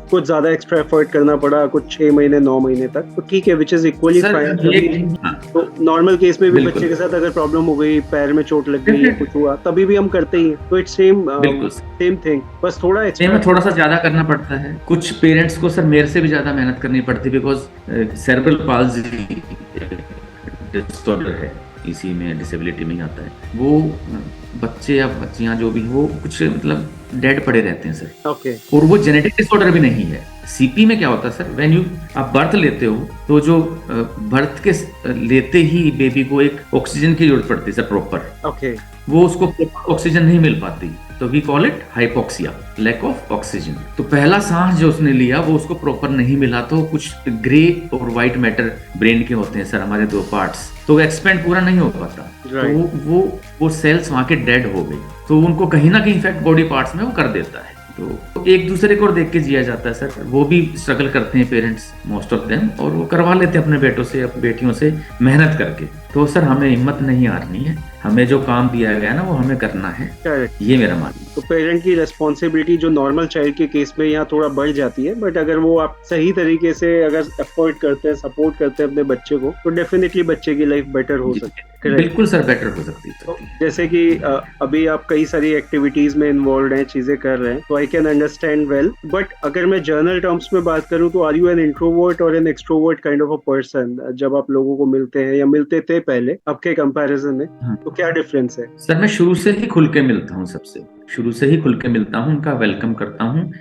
कुछ ज्यादा एक्स्ट्रा एफर्ट करना पड़ा, कुछ 6 महीने 9 महीने तक, तो ठीक है, विच इज इक्वली फाइन। तो नॉर्मल केस में भी बच्चे के साथ अगर प्रॉब्लम हो गई, पैर में चोट लग गई, कुछ हुआ, तभी भी हम करते ही हैं। तो इट्स सेम थिंग, बस थोड़ा सा ज्यादा करना पड़ता है। कुछ पेरेंट्स को सर मेरे से भी ज्यादा मेहनत करनी पड़ती, बिकॉज सेरेब्रल पाल्सी डिसऑर्डर है, इसी में डिसेबिलिटी में ही आता है। वो बच्चे या बच्चियां जो भी, वो कुछ मतलब डेड पड़े रहते हैं सर। ओके। और वो जेनेटिक डिसऑर्डर भी नहीं है। सीपी में क्या होता है सर, व्हेन आप बर्थ लेते हो, तो जो बर्थ के लेते ही बेबी को एक ऑक्सीजन की जरूरत पड़ती है सर प्रॉपर। ओके। वो उसको ऑक्सीजन नहीं मिल पाती, तो we call it hypoxia, lack of oxygen. तो पहला सांस जो उसने लिया वो उसको प्रॉपर नहीं मिला, तो कुछ ग्रे और व्हाइट मैटर ब्रेन के होते हैं सर हमारे 2 पार्ट्स, तो एक्सपेंड पूरा नहीं हो पाता। तो वो सेल्स वहां के डेड हो गई, तो उनको कहीं ना कहीं इफेक्ट बॉडी पार्ट्स में वो कर देता है। तो एक दूसरे को देख के जिया जाता है सर। वो भी स्ट्रगल करते हैं पेरेंट्स, मोस्ट ऑफ देम, और वो करवा लेते हैं अपने बेटों से, अपनी बेटियों से मेहनत करके। तो सर हमें हिम्मत नहीं हारनी है, हमें जो काम दिया गया ना वो हमें करना है। करेक्ट, ये मेरा मानना। तो पेरेंट की रेस्पॉन्सिबिलिटी जो नॉर्मल चाइल्ड के केस में यहाँ थोड़ा बढ़ जाती है, बट अगर वो आप सही तरीके से अगर एफर्ट करते हैं, सपोर्ट करते हैं अपने बच्चे को, तो डेफिनेटली बच्चे की लाइफ बेटर हो सकती है। बिल्कुल सर, बेटर हो सकती है। जैसे कि अभी आप कई सारी एक्टिविटीज में इन्वॉल्व हैं, चीजें कर रहे हैं, तो I can understand well. But अगर मैं जर्नल टर्म्स में बात करूं, तो आर यू एन इंट्रोवर्ट और an extrovert kind of a person? जब आप लोगों को मिलते हैं या मिलते थे पहले, अब के कंपैरिजन में, तो क्या डिफरेंस है? सर मैं शुरू से ही खुल के मिलता हूँ, सबसे शुरू से ही खुल के मिलता हूँ, उनका वेलकम करता हूँ।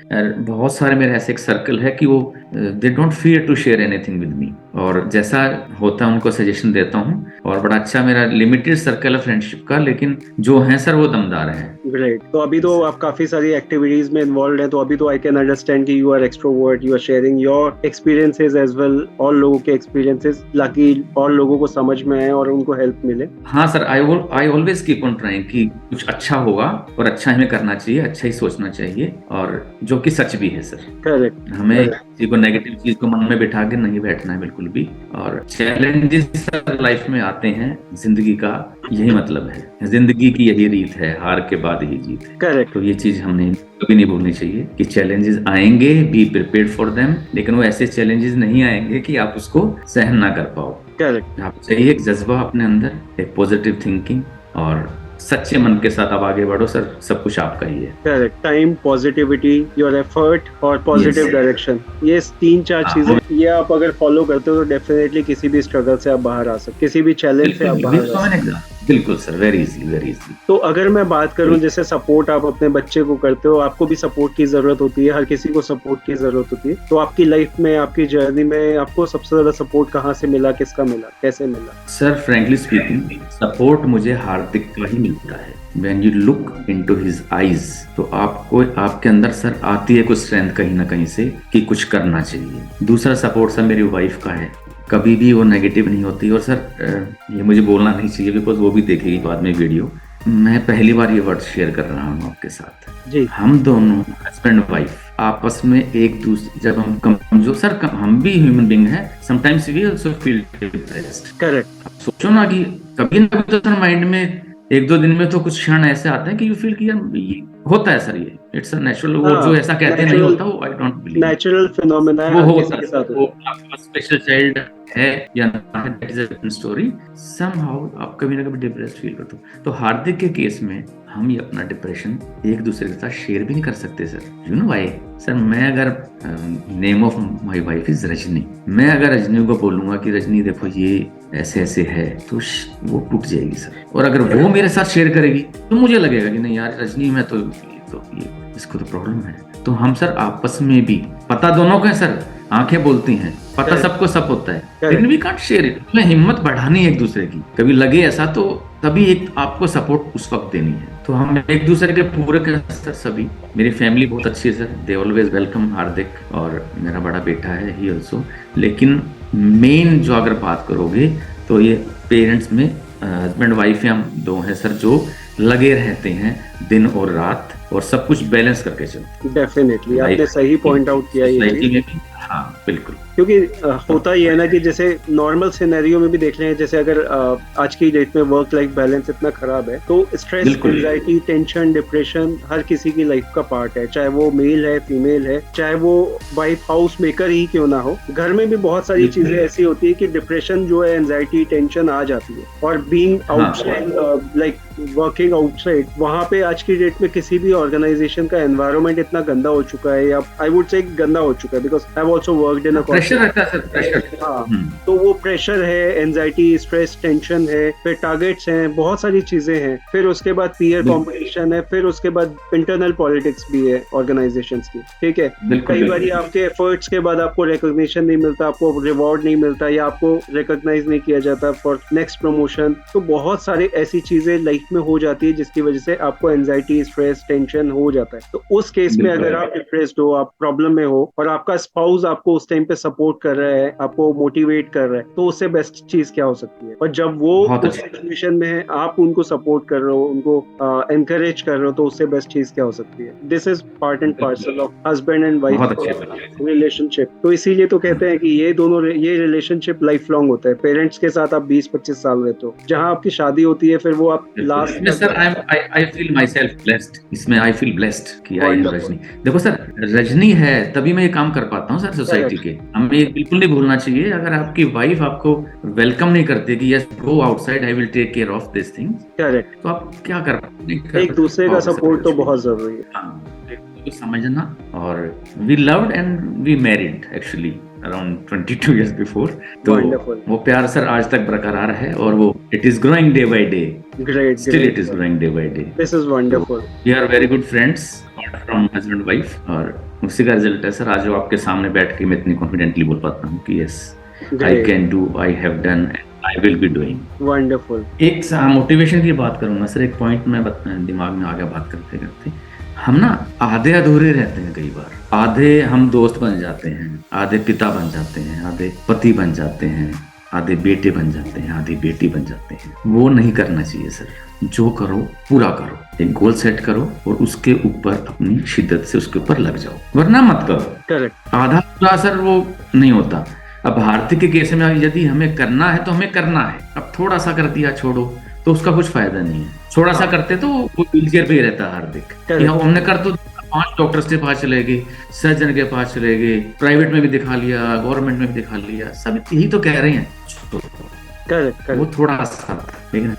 बहुत सारे मेरे ऐसे एक सर्कल है कि वो they don't fear to share anything with me, और जैसा होता है उनको सजेशन देता हूँ। और बड़ा अच्छा मेरा लिमिटेड सर्कल है फ्रेंडशिप का, लेकिन जो है सर वो दमदार हैं। ग्रेट। तो अभी तो आप काफी सारी एक्टिविटीज में इन्वॉल्व हैं, तो अभी तो आई कैन अंडरस्टैंड कि you are extrovert, you are sharing your experiences as well, और लोगों के एक्सपीरियंसेस, ताकि और लोगों को समझ में आए और उनको हेल्प मिले। हाँ sir, I always keep on trying कि कुछ अच्छा होगा और अच्छा हमें करना चाहिए, अच्छा ही सोचना चाहिए, और जो कि सच भी है सर। करेक्ट। हमें किसी को नेगेटिव चीज को मन में बिठा के नहीं बैठना है बिल्कुल भी। और चैलेंजेस लाइफ में आते हैं, जिंदगी का यही मतलब है, जिंदगी की यही रीत है, हार के बाद ही जीत है। करेक्ट। तो ये चीज हमने कभी नहीं भूलनी चाहिए कि चैलेंजेस आएंगे, बी प्रिपेयर्ड फॉर देम, लेकिन वो ऐसे चैलेंजेस नहीं आएंगे कि आप उसको सहन ना कर पाओ। करेक्ट। आप चाहिए एक जज्बा अपने अंदर, एक पॉजिटिव थिंकिंग, और सच्चे मन के साथ आप आगे बढ़ो सर, सब कुछ आपका ही है। Correct. Time, positivity, your effort और पॉजिटिव Yes. डायरेक्शन, ये 3-4 हाँ, चीजें, ये आप अगर फॉलो करते हो तो डेफिनेटली किसी भी स्ट्रगल से आप बाहर आ सकते, किसी भी चैलेंज से आप बाहर आ सकते। बिल्कुल sir, very easy, very easy. तो अगर मैं बात करूं, जैसे सपोर्ट आप अपने बच्चे को करते हो, आपको भी सपोर्ट की जरूरत होती है, हर किसी को सपोर्ट की जरूरत होती है, तो आपकी लाइफ में, आपकी जर्नी में आपको सबसे ज्यादा सपोर्ट कहाँ से मिला, किसका मिला, कैसे मिला? सर फ्रेंकली स्पीकिंग, सपोर्ट मुझे हार्दिक का ही मिलता है। When you look into his eyes, तो आपको, आपके अंदर सर आती है कुछ स्ट्रेंथ कहीं ना कहीं से कि कुछ करना चाहिए। दूसरा सपोर्ट सर मेरी वाइफ का है, कभी भी वो नेगेटिव नहीं होती। और सर ये मुझे बोलना नहीं चाहिए बिकॉज वो भी देखेगी बाद में वीडियो। मैं पहली बार ये वर्ड शेयर कर रहा हूँ आपके साथ जी। हम दोनों हस्बैंड वाइफ आपस में एक दूसरे, जब हम कमजोर, सर हम भी ह्यूमन बीइंग हैं, sometimes we also feel depressed. Correct. सोचो ना कि कभी ना कभी तो सर माइंड में 1-2 दिन में तो कुछ क्षण ऐसे आते हैं कि यू फील कि यार ये होता है सर, ये इट्स अ नेचुरल। वो जो ऐसा कहते हैं नहीं होता, वो I don't believe, natural phenomena है, वो हर होता किसी के है। साथ वो होता आपका स्पेशल चाइल्ड है या ना है, that is a different story. Somehow आप कभी ना कभी डिप्रेस्ड फील करते हो। तो हार्दिक के केस में हम ये अपना डिप्रेशन एक दूसरे के साथ शेयर भी नहीं कर सकते sir. You know why sir? मैं अगर name of my wife is Rajni, मैं अगर रजनी को बोलूंगा कि रजनी देखो ये ऐसे ऐसे है, तो वो टूट जाएगी सर। और अगर वो मेरे साथ शेयर करेगी तो मुझे लगेगा कि नहीं यार रजनी, मैं तो ये इसको तो प्रॉब्लम है। तो हम सर आपस में भी, पता दोनों का है सर, आंखें बोलती हैं, पता सबको सब होता है, लेकिन वी कांट शेयर इट। हमें हिम्मत बढ़ानी है एक दूसरे की, कभी लगे ऐसा तो तभी एक आपको सपोर्ट उस वक्त देनी है। तो हम एक दूसरे के पूरे के सर सभी, मेरी फैमिली बहुत अच्छी है सर, दे ऑलवेज वेलकम हार्दिक, और मेरा बड़ा बेटा है ही ऑल्सो। लेकिन मेन जो अगर बात करोगे तो ये पेरेंट्स में हस्बैंड वाइफ हम दो हैं सर, जो लगे रहते हैं दिन और रात, और सब कुछ बैलेंस करके चलते। डेफिनेटली आपने सही पॉइंट आउट किया ये चीज। हाँ बिल्कुल, क्योंकि होता ही है ना कि जैसे नॉर्मल सिनेरियो में भी देख रहे हैं, जैसे अगर आज की डेट में वर्क लाइफ बैलेंस इतना खराब है, तो स्ट्रेस, एंजाइटी, टेंशन, डिप्रेशन हर किसी की लाइफ का पार्ट है, चाहे वो मेल है, फीमेल है, चाहे वो वाइफ हाउस मेकर ही क्यों ना हो। घर में भी बहुत सारी चीजें ऐसी होती है कि डिप्रेशन जो है, एंजाइटी, टेंशन आ जाती है। और being outside, like working outside, वहां पे आज की डेट में किसी भी ऑर्गेनाइजेशन का एनवायरनमेंट इतना गंदा हो चुका है, या आई वुड से गंदा हो चुका है, because I have also worked in a pressure रहता है सर, प्रेशर। हाँ, तो वो प्रेशर है, एंजाइटी, स्ट्रेस, टेंशन है, फिर टारगेट्स हैं, बहुत सारी चीजें हैं, फिर उसके बाद पीयर कंपटीशन है, फिर उसके बाद इंटरनल पॉलिटिक्स भी है ऑर्गेनाइजेशंस की। ठीक है, कई बार आपके एफर्ट्स के बाद आपको रिकॉग्निशन नहीं मिलता, आपको रिवॉर्ड नहीं मिलता, या आपको रिकॉग्नाइज नहीं किया जाता फॉर नेक्स्ट प्रमोशन। तो बहुत सारी ऐसी चीजें लाइफ में हो जाती है जिसकी वजह से आपको एंजाइटी, स्ट्रेस, टेंशन हो जाता है। तो उस केस में अगर आप डिप्रेस्ड हो, आप प्रॉब्लम में हो, और आपका स्पाउस आपको उस टाइम पे सपोर्ट कर रहा है, आपको मोटिवेट कर रहा है, तो उससे बेस्ट चीज क्या हो सकती है? और जब वो उस सिचुएशन में है, आप उनको सपोर्ट कर रहे हो, उनको एनकरेज कर रहे हो, तो उससे बेस्ट चीज क्या हो सकती है? This is part and parcel of husband and wife relationship. तो इसीलिए तो कहते हैं कि ये रिलेशनशिप लाइफ लॉन्ग होता है। पेरेंट्स के साथ आप 20-25 साल रहते हो, जहाँ आपकी शादी होती है, फिर वो आप last sir I feel my self blessed, इसमें आई फील ब्लेस्ड कि आई हैव रजनी। देखो सर, रजनी है तभी मैं ये काम कर पाता हूँ सर सोसाइटी के। हमें ये बिल्कुल नहीं भूलना चाहिए, अगर आपकी वाइफ आपको वेलकम नहीं करती कि yes go outside, I will take care of this thing, correct, तो आप क्या कर एक दूसरे का सपोर्ट तो बहुत जरूरी है। हाँ, तो समझना। और we loved and we married actually around 22 years before. तो वो प्यार सर आज तक बरकरार है, और वो it is growing day by day. Great, Still it is growing day by day. This is wonderful. So, we are very good friends apart from husband wife, और उसी का रिजल्ट है सर आज जो आपके सामने बैठ के मैं इतनी कॉन्फिडेंटली बोल पाता हूँ कि yes I can do, I have done, I will be doing. Wonderful. एक मोटिवेशन की बात करूंगा सर, एक पॉइंट में दिमाग में आ गया बात करते करते। हम ना आधे अधूरे रहते हैं कई बार। आधे हम दोस्त बन जाते हैं, आधे पिता बन जाते हैं, आधे पति बन जाते हैं, आधे बेटे बन जाते हैं, आधी बेटी बन जाते हैं। वो नहीं करना चाहिए सर। जो करो पूरा करो, एक गोल सेट करो और उसके ऊपर अपनी शिद्दत से उसके ऊपर लग जाओ, वरना मत करो। करेक्ट। आधा पूरा सर वो नहीं होता। अब हार्दिक के केस में यदि हमें करना है तो हमें करना है। अब थोड़ा सा कर दिया छोड़ो तो उसका कुछ फायदा नहीं है। थोड़ा सा करते तो वो व्हील चेयर पे ही रहता हार्दिक। हमने कर तो 5 डॉक्टर्स के पास चले गए, सर्जन के पास चले गए, प्राइवेट में भी दिखा लिया, गवर्नमेंट में भी दिखा लिया, सब यही तो कह रहे हैं। करेक्ट। वो थोड़ा सा, लेकिन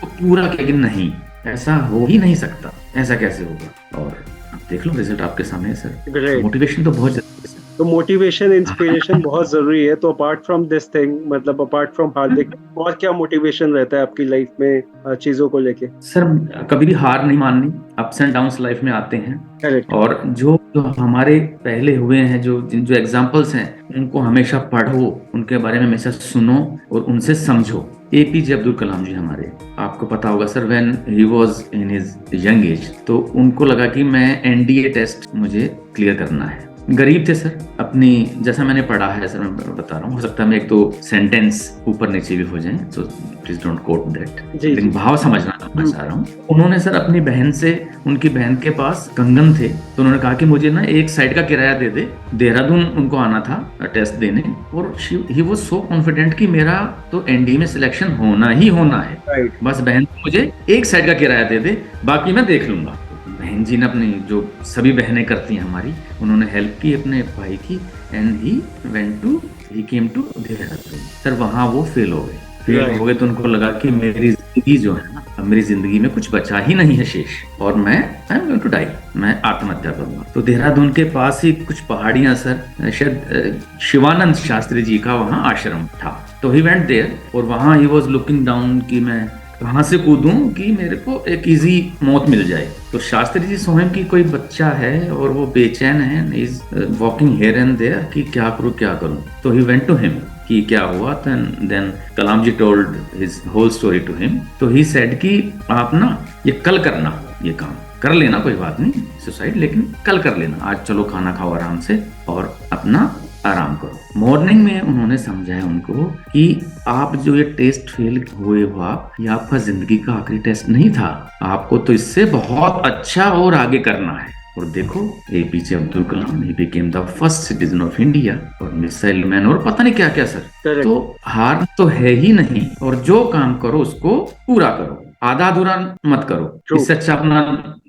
वो पूरा लेकिन नहीं, ऐसा हो ही नहीं सकता। ऐसा कैसे होगा? और देख लो रिजल्ट आपके सामने है सर। मोटिवेशन तो बहुत जरूरी है। तो मोटिवेशन, इंस्पिरेशन बहुत जरूरी है। तो अपार्ट फ्रॉम दिस थिंग, मतलब अपार्ट फ्रॉम हार्दिक, और क्या मोटिवेशन रहता है आपकी लाइफ में चीजों को लेके? सर कभी भी हार नहीं माननी। अप्स एंड डाउन्स लाइफ में आते हैं। करेक्ट। और जो हमारे पहले हुए हैं, जो एग्जाम्पल्स हैं, उनको हमेशा पढ़ो, उनके बारे में हमेशा सुनो और उनसे समझो। एपीजे अब्दुल कलाम जी हमारे, आपको पता होगा sir, when he was in his young age, तो उनको लगा कि मैं एनडीए टेस्ट मुझे क्लियर करना है। गरीब थे सर, अपनी, जैसा मैंने पढ़ा है सर, मैं बता रहा हूँ, हो सकता है मैं 1-2 सेंटेंस ऊपर नीचे भी हो जाए, तो प्लीज डोंट कोट दैट, लेकिन भाव समझना चाह रहा हूँ। उन्होंने सर अपनी बहन से, उनकी बहन के पास कंगन थे, तो उन्होंने कहा कि मुझे ना एक साइड का किराया दे दे। देहरादून उनको आना था टेस्ट देने, और ही वाज सो कॉन्फिडेंट कि मेरा तो एनडीए में सिलेक्शन होना ही होना है, बस बहन मुझे एक साइड का किराया दे दे, बाकी मैं देख लूंगा। बहन जी ने अपनी, जो सभी बहनें करती हैं हमारी, उन्होंने हेल्प की अपने भाई की, and he came to Dehradun. Sir वहां वो फेल हो गए, तो उनको लगा कि मेरी जिंदगी जो है ना, अब मेरी जिंदगी में कुछ बचा ही नहीं है शेष, और मैं I am going to die, मैं आत्महत्या करूंगा। तो देहरादून के पास ही कुछ पहाड़ियां सर, शायद शिवानंद शास्त्री जी का वहाँ आश्रम था, तो ही वेंट देयर, और वहाँ ही वाज लुकिंग डाउन कि मैं कहाँ से कूदूं कि मेरे को एक इजी मौत मिल जाए। तो शास्त्री जी स्वयं की कोई बच्चा है और वो बेचैन है, is walking here and there कि क्या करूं। तो ही वेंट टू हिम कि क्या हुआ। Then Kalam ji told his whole story to him. तो ही सेड कि आप ना ये कल करना, ये काम कर लेना, कोई बात नहीं सुसाइड, लेकिन कल कर लेना, आज चलो खाना खाओ आराम से और अपना आराम करो। मॉर्निंग में उन्होंने समझाया उनको कि आप जो ये टेस्ट फेल हुए हो, आप, ये आपका जिंदगी का आखिरी टेस्ट नहीं था, आपको तो इससे बहुत अच्छा और आगे करना है। और देखो APJ Abdul Kalam, he became the first citizen of India, और मिसाइल मैन, और पता नहीं क्या क्या सर। तो हार तो है ही नहीं, और जो काम करो उसको पूरा करो, आधा अधूरा मत करो, इससे अच्छा अपना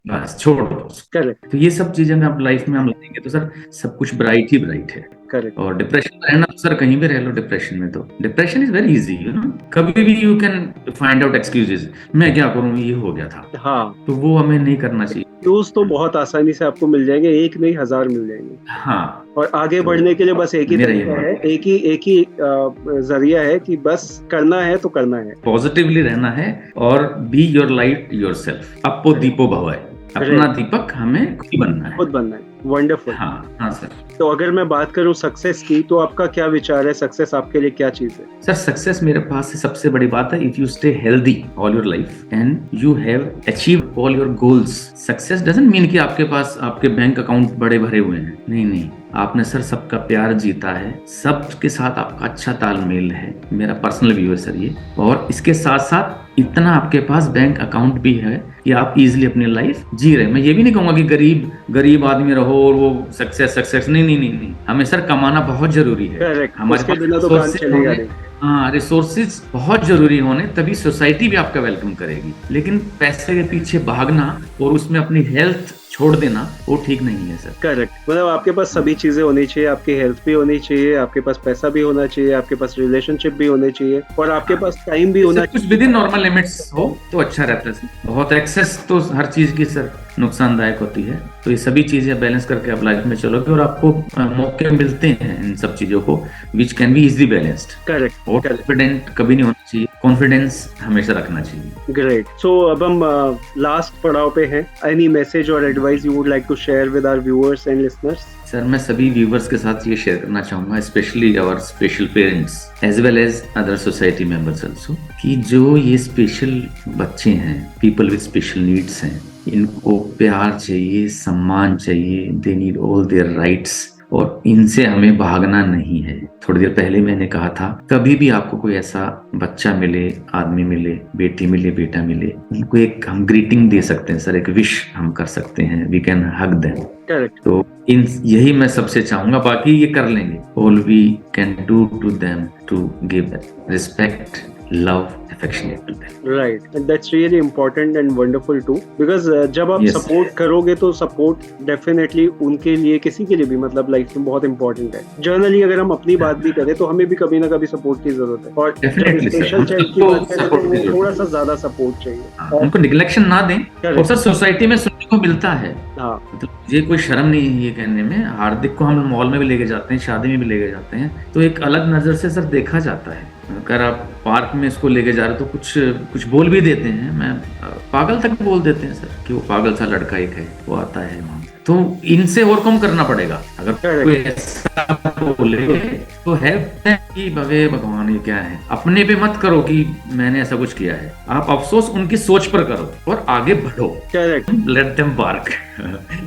बस छोड़ दो। तो ये सब चीजें आप लाइफ में हम लाएंगे तो सर सब कुछ ब्राइट ही ब्राइट है। करेक्ट। और डिप्रेशन में रहना तो सर कहीं भी रह लो, डिप्रेशन में तो depression is very easy, you know, कभी भी you can find out excuses, मैं क्या करूं, ये हो गया था। हाँ, तो वो हमें नहीं करना चाहिए। दोस्त तो बहुत आसानी से आपको मिल जाएंगे, एक नहीं 1000 मिल जाएंगे। हाँ, और आगे बढ़ने के लिए बस एक ही तरीका है, एक ही जरिया है कि बस करना है तो करना है, पॉजिटिवली रहना है, और बी योर लाइट योरसेल्फ, अपो दीपो भव, अपना दीपक हमें खुद बनना है, खुद बनना है। वंडरफुल। हाँ सर। तो अगर मैं बात करूं सक्सेस की, तो आपका क्या विचार है, सक्सेस आपके लिए क्या चीज है? सर सक्सेस मेरे पास से सबसे बड़ी बात है, if you stay healthy all your life and you have achieved all your goals. Success doesn't mean कि आपके पास आपके बैंक अकाउंट बड़े भरे हुए हैं, नहीं, आपने सर सबका प्यार जीता है, सबके साथ आपका अच्छा तालमेल है, मेरा पर्सनल व्यू है सर ये। और इसके साथ साथ इतना आपके पास बैंक अकाउंट भी है कि आप इजीली अपनी लाइफ जी रहे। मैं ये भी नहीं कहूंगा कि गरीब आदमी रहो और वो सक्सेस नहीं, हमें सर कमाना बहुत जरूरी है। हमारे बिना तो काम चलेगा नहीं। हाँ, रिसोर्सेज बहुत जरूरी होने, तभी सोसाइटी भी आपका वेलकम करेगी। लेकिन पैसे के पीछे भागना और उसमें अपनी हेल्थ छोड़ देना, वो ठीक नहीं है सर। करेक्ट। मतलब आपके पास सभी चीजें होनी चाहिए, आपकी हेल्थ भी होनी चाहिए, आपके पास पैसा भी होना चाहिए, आपके पास रिलेशनशिप भी होने चाहिए, और आपके पास टाइम भी होना चाहिए। कुछ विद इन नॉर्मल लिमिट्स हो तो अच्छा रहता है। बहुत एक्सेस तो हर चीज की सर नुकसानदायक होती है। तो ये सभी चीजें बैलेंस करके आप लाइफ में चलोगे और आपको मौके मिलते हैं इन सब चीजों को, which can be easily balanced. Correct. और कॉन्फिडेंट कभी नहीं होना चाहिए, कॉन्फिडेंस हमेशा रखना चाहिए। ग्रेट। सो अब हम लास्ट पड़ाव पे हैं। एनी मैसेज और advice you would like to share with our viewers and listeners? Sir, मैं सभी व्यूवर्स के साथ ये शेयर करना चाहूँगा, specially our special parents as well as other society members also, कि जो ये स्पेशल बच्चे हैं, पीपल विद स्पेशल नीड्स हैं, इनको प्यार चाहिए, सम्मान चाहिए, they need all their rights, और इनसे हमें भागना नहीं है। थोड़ी देर पहले मैंने कहा था, कभी भी आपको कोई ऐसा बच्चा मिले, आदमी मिले, बेटी मिले, बेटा मिले, उनको एक हम ग्रीटिंग दे सकते हैं सर, एक विश हम कर सकते हैं, we can hug them. Correct. तो इन यही मैं सबसे चाहूंगा, बाकी ये कर लेंगे। All we can do to them to give respect, love, affectionate to them. Right, and that's really important and wonderful too, because जब आप Yes. सपोर्ट करोगे तो सपोर्ट डेफिनेटली उनके लिए, किसी के लिए भी, मतलब लाइफ में बहुत इंपॉर्टेंट है। जनरली अगर हम अपनी बात भी करें तो हमें भी कभी ना कभी सपोर्ट की जरूरत है, और Definitely, sir. स्पेशल चाइल्ड की हमको बात करें तो support की वो जरूरत थोड़ा सा ज्यादा सपोर्ट चाहिए। और उनको निगलेक्शन ना दें। Correct. और सर, सोसाइटी में सुनने को मिलता है, हाँ, मतलब मुझे कोई शर्म नहीं है ये कहने में, हार्दिक को हम मॉल में भी लेके जाते हैं, शादी में भी लेके जाते हैं, तो एक अलग नजर से सर देखा जाता है। अगर आप पार्क में इसको लेके जा रहे हो तो कुछ बोल भी देते हैं, मैं पागल तक बोल देते हैं सर, कि वो पागल सा लड़का एक है, वो आता है वहाँ। तो इनसे ओवरकम करना पड़ेगा। अगर Correct. कोई ऐसा बोले तो है कि भवे भगवान ये क्या है, अपने पे मत करो कि मैंने ऐसा कुछ किया है, आप अफसोस उनकी सोच पर करो और आगे बढ़ो। करेक्ट। Let them bark.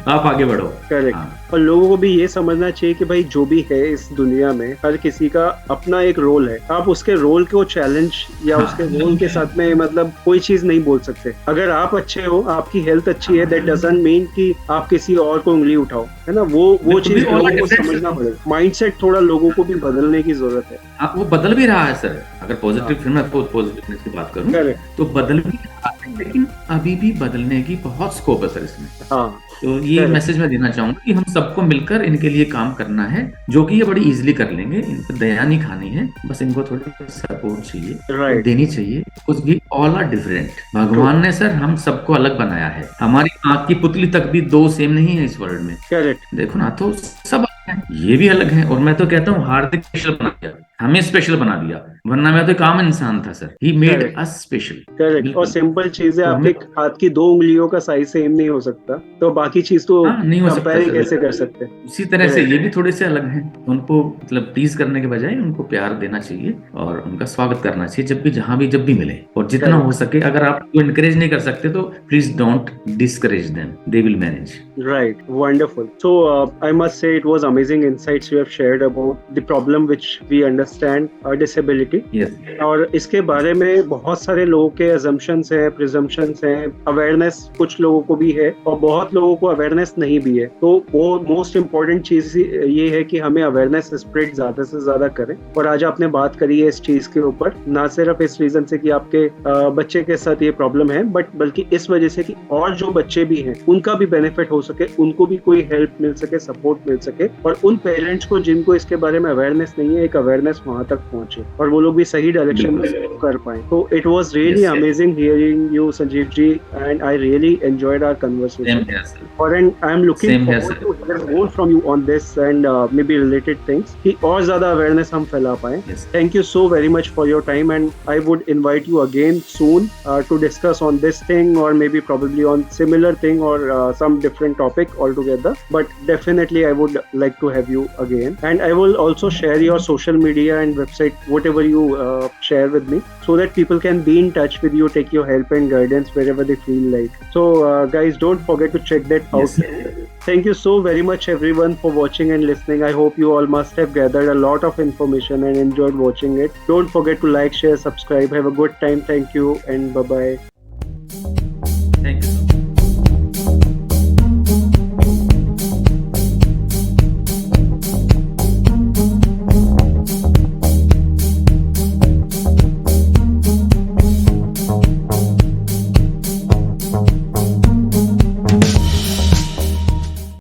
आप आगे बढ़ो। करेक्ट। हाँ। और लोगों को भी ये समझना चाहिए कि भाई जो भी है इस दुनिया में, हर किसी का अपना एक रोल है। आप उसके रोल को चैलेंज या हाँ। उसके रोल के साथ में मतलब कोई चीज नहीं बोल सकते। अगर आप अच्छे हो, आपकी हेल्थ अच्छी है, दैट डजंट मीन कि आप किसी और को उंगली उठाओ, है ना। वो चीज बिल्कुल, लोगों को different समझना पड़ेगा। माइंडसेट थोड़ा लोगों को भी बदलने की जरूरत है। हाँ, वो बदल भी रहा है सर। अगर पॉजिटिव फिल्म है, पॉजिटिवनेस की बात करूं Correct. तो बदल भी रहा है, लेकिन अभी भी बदलने की बहुत स्कोप है सर इसमें। हाँ, तो ये Correct. मैसेज मैं देना चाहूंगा कि हम सबको मिलकर इनके लिए काम करना है, जो कि ये बड़ी इजीली कर लेंगे। इन पर दया नहीं खानी है, बस इनको थोड़ी सपोर्ट चाहिए, Right. देनी चाहिए। कुछ भी ऑल आर डिफरेंट। भगवान ने सर हम सबको अलग बनाया है। हमारी आंख की पुतली तक भी दो सेम नहीं है इस वर्ल्ड में। करेक्ट। देखो ना, तो सब अलग हैं, ये भी अलग है। और मैं तो कहता हूँ हार्दिक स्पेशल बना दिया, हमें स्पेशल बना दिया, वरना मैं तो एक आम इंसान था sir. He made Correct. Us special. Correct. और सिंपल चीज है, तो आपके हाथ की 2 उंगलियों का साइज सेम नहीं हो सकता, तो बाकी चीज तो हाँ, नहीं हो सकता कंपेयर सर। कैसे कर सकते हैं। उसी तरह से ये भी थोड़े से अलग हैं। उनको मतलब टीज करने के बजाय उनको प्यार देना चाहिए और उनका स्वागत करना चाहिए, जब भी मिले। और जितना Correct. हो सके, अगर आप उनको इनकरेज नहीं कर सकते तो please don't discourage them, they will manage. Right, wonderful. So I must say it was amazing insights you have shared about the problem which we understand, disability. Yes. और इसके बारे में बहुत सारे लोगों के assumptions हैं, presumptions हैं, awareness कुछ लोगों को भी है और बहुत लोगों को awareness नहीं भी है। तो वो most important चीज ये है कि हमें awareness spread ज्यादा से ज्यादा करें। और आज आपने बात करी है इस चीज के ऊपर, ना सिर्फ इस रीजन से कि आपके बच्चे के साथ ये प्रॉब्लम है, बल्कि इस वजह से कि और जो बच्चे भी हैं उनका भी बेनिफिट हो सके, उनको भी कोई हेल्प मिल सके, सपोर्ट मिल सके, और उन पेरेंट्स को जिनको इसके बारे में अवेयरनेस नहीं है, एक अवेयरनेस वहां तक पहुंचे और वो लोग भी सही डायरेक्शन में कर पाए। तो it was really amazing hearing you Sanjeev ji, and I really enjoyed our conversation, and I'm looking forward to hear more from you on this and maybe related things कि और ज्यादा awareness हम फैला पाएं। Thank you so very much for your time, and I would invite you again soon to discuss on this thing, or maybe probably on similar thing, or some different topic altogether. But definitely I would like to have you again, and I will also share your social media and website, whatever you share with me, so that people can be in touch with you, take your help and guidance wherever they feel like. So guys, don't forget to check that out. Thank you so very much everyone for watching and listening. I hope you all must have gathered a lot of information and enjoyed watching it. Don't forget to like, share, subscribe. Have a good time. Thank you and bye bye.